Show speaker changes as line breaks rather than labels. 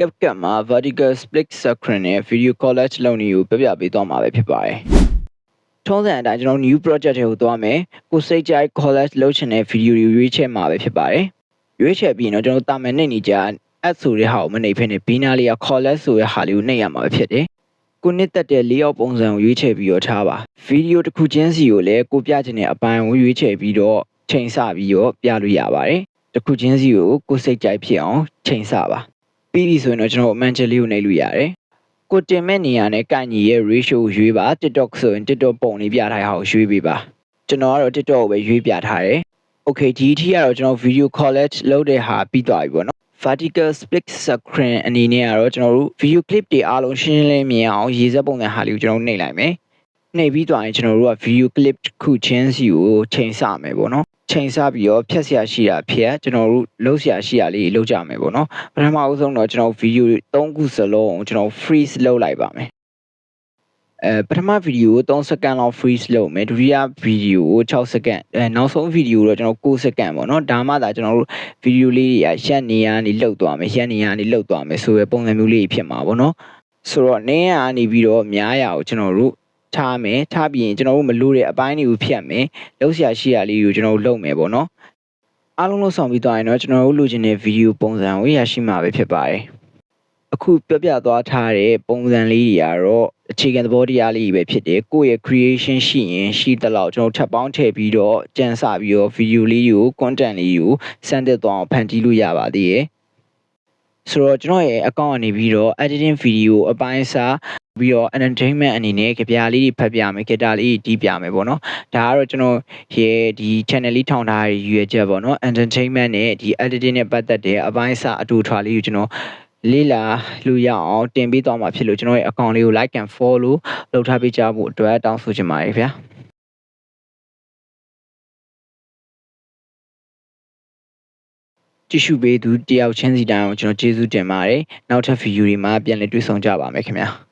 CapCut မှာ vertical split screen နဲ့ video collage လုပ်နည်းကိုပြပြပေးသွားမှာပဲဖြစ်ပါတယ်။ထုံးစံအတိုင်းကျွန်တော် new project တွေကိုသွားမယ်။ကိုစိတ်ကြိုက် collage လုပ်ချင်တဲ့ video တွေရွေးချယ်မှာပဲဖြစ်ပါတယ်။ရွေးချယ်ပြီးတော့ကျွန်တော်တာမန်နဲ့နေကြ add ဆိုတဲ့ဟာကိုမနှိပ်ဖ ೇನೆ ဘေးနားလေးက collage ဆိုတဲ့ဟာလေးကိုနှိပ်ရမှာပဲဖြစ်တယ်။ကိုနှစ်သက်တဲ့ layout ပုံစံကိုရွေးချယ်ပြီးတော့ထားပါ။ video တစ်ခုချင်းစီကိုလည်းကိုပြချင်တဲ့အပိုင်းကိုရွေးချယ်ပြီးတော့ချိန်ဆပြီးတော့ပြလို့ရပါတယ်။တစ်ခုချင်းစီကိုစိတ်ကြိုက်ဖြစ်အောင်ချိန်ဆပါ။ပြီးပြီဆိုရင်တော့ကျွန်တော်အမှန်ချက်လေးကိုနှိပ်လို့ရတယ်။ကိုတင်မဲ့နေရာနဲ့ကိုက်ညီရဲ့ ratio ကိုရွေးပါ TikTok ဆိုရင် TikTok ပုံလေးပြထားတဲ့ဟာကိုရွေးပေးပါကျွန်တော်ကတော့ TikTok ကိုပဲရွေးပြထားတယ် Okay ဒီအထိကတော့ကျွန်တော် video collage လုပ်တဲ့ဟာပြီးသွားပြီပေါ့နော် vertical split screen အနေနဲ့ကတော့ကျွန်တော်တို့ video clip တွေအားလုံးရှင်းရှင်းလင်းမြင်အောင်ရေးစက်ပုံစံဟာလေးကိုကျွန်တော်နှိပ်လိုက်မယ်နှိပ်ပြီးသွားရင်ကျွန်တော်တို့က video clip တစ်ခုချင်းစီကိုချိန်ဆမယ်ပေါ့နော်ချိန်ဆပြီးတော့ဖြတ်ဆရာရှိတာဖြတ်ကျွန်တော်တို့လုံးဆရာရှိတာလေးလုံးကြမယ်ပေါ့နော်ပထမအဆုံးတော့ကျွန်တော် video 3ခုစလုံးကိုကျွန်တော် freeze လုပ်လိုက်ပါမယ်ပထမ video ကို3စက္ကန့်လောက် freeze လုပ်မယ်ဒုတိယ video ကို6စက္ကန့်နောက်ဆုံး video ကိုတော့ကျွန်တော်9စက္ကန့်ပေါ့နော်ဒါမှသာကျွန်တော်တို့ video လေးတွေကရှက်နေရနေလှုပ်သွားမယ်ရှက်နေရနေလှုပ်သွားမယ်ဆိုရယ်ပုံစံမျိုးလေးဖြစ်မှာပေါ့နော်ဆိုတော့နင်းရနေပြီးတော့များရအောင်ကျွန်တော်တို့ထားမယ်ထားပြီးရင်ကျွန်တော်တို့မလို့တဲ့အပိုင်းတွေကိုဖြတ်မယ်လုံးဆရာရှိရာလေးကိုကျွန်တော်တို့လုပ်မယ်ပေါ့နော်အားလုံးလုံးဆောင်ပြီးသွားရင်တော့ကျွန်တော်တို့လိုချင်တဲ့ video ပုံစံကိုရရှိမှာပဲဖြစ်ပါတယ်အခုပြသွားထားတဲ့ပုံစံလေးတွေကတော့အခြေခံသဘောတရားလေးပဲဖြစ်တယ်ကိုယ့်ရဲ့ creation ရှိရင်ရှိသလောက်ကျွန်တော်ထပ်ပေါင်းထည့်ပြီးတော့ကြံစပြီးတော့ video လေးကို content လေးကိုစမ်းသစ်သွားအောင်ဖန်တီးလို့ရပါသေးတယ်ဆိုတော့ကျွန်တော်ရဲ့ account ကနေပြီးတော့ editing video အပိုင်းစားပြီးတော့ entertainment အနေနဲ့ကြပြလေးတွေဖတ်ပြမယ် guitar လေးတွေတီးပြမယ်ပေါ့နော်ဒါကတော့ကျွန်တော်ရဲ့ဒီ channel လေးထောင်ထားရည်ရွယ်ချက်ပေါ့နော် entertainment နဲ့ဒီ editing နဲ့ပတ်သက်တဲ့အပိုင်းစားအတူထွာလေးကိုကျွန်တော်လေးလာလို့ရအောင်တင်ပေးသွားမှာဖြစ်လို့ကျွန်တော်ရဲ့ account လေးကို like and follow လုပ်ထားပေးကြဖို့အတွက်တောင်းဆိုချင်ပါတယ်ဗျာကြည့်ရှုပေးသူတယောက်ချင်းစီတိုင်းအောင်ကျွန်တော်ကျေးဇူးတင်ပါတယ်နောက်ထပ် video တွေမှာပြန်လည်တွေ့ဆုံကြပါမယ်ခင်ဗျာ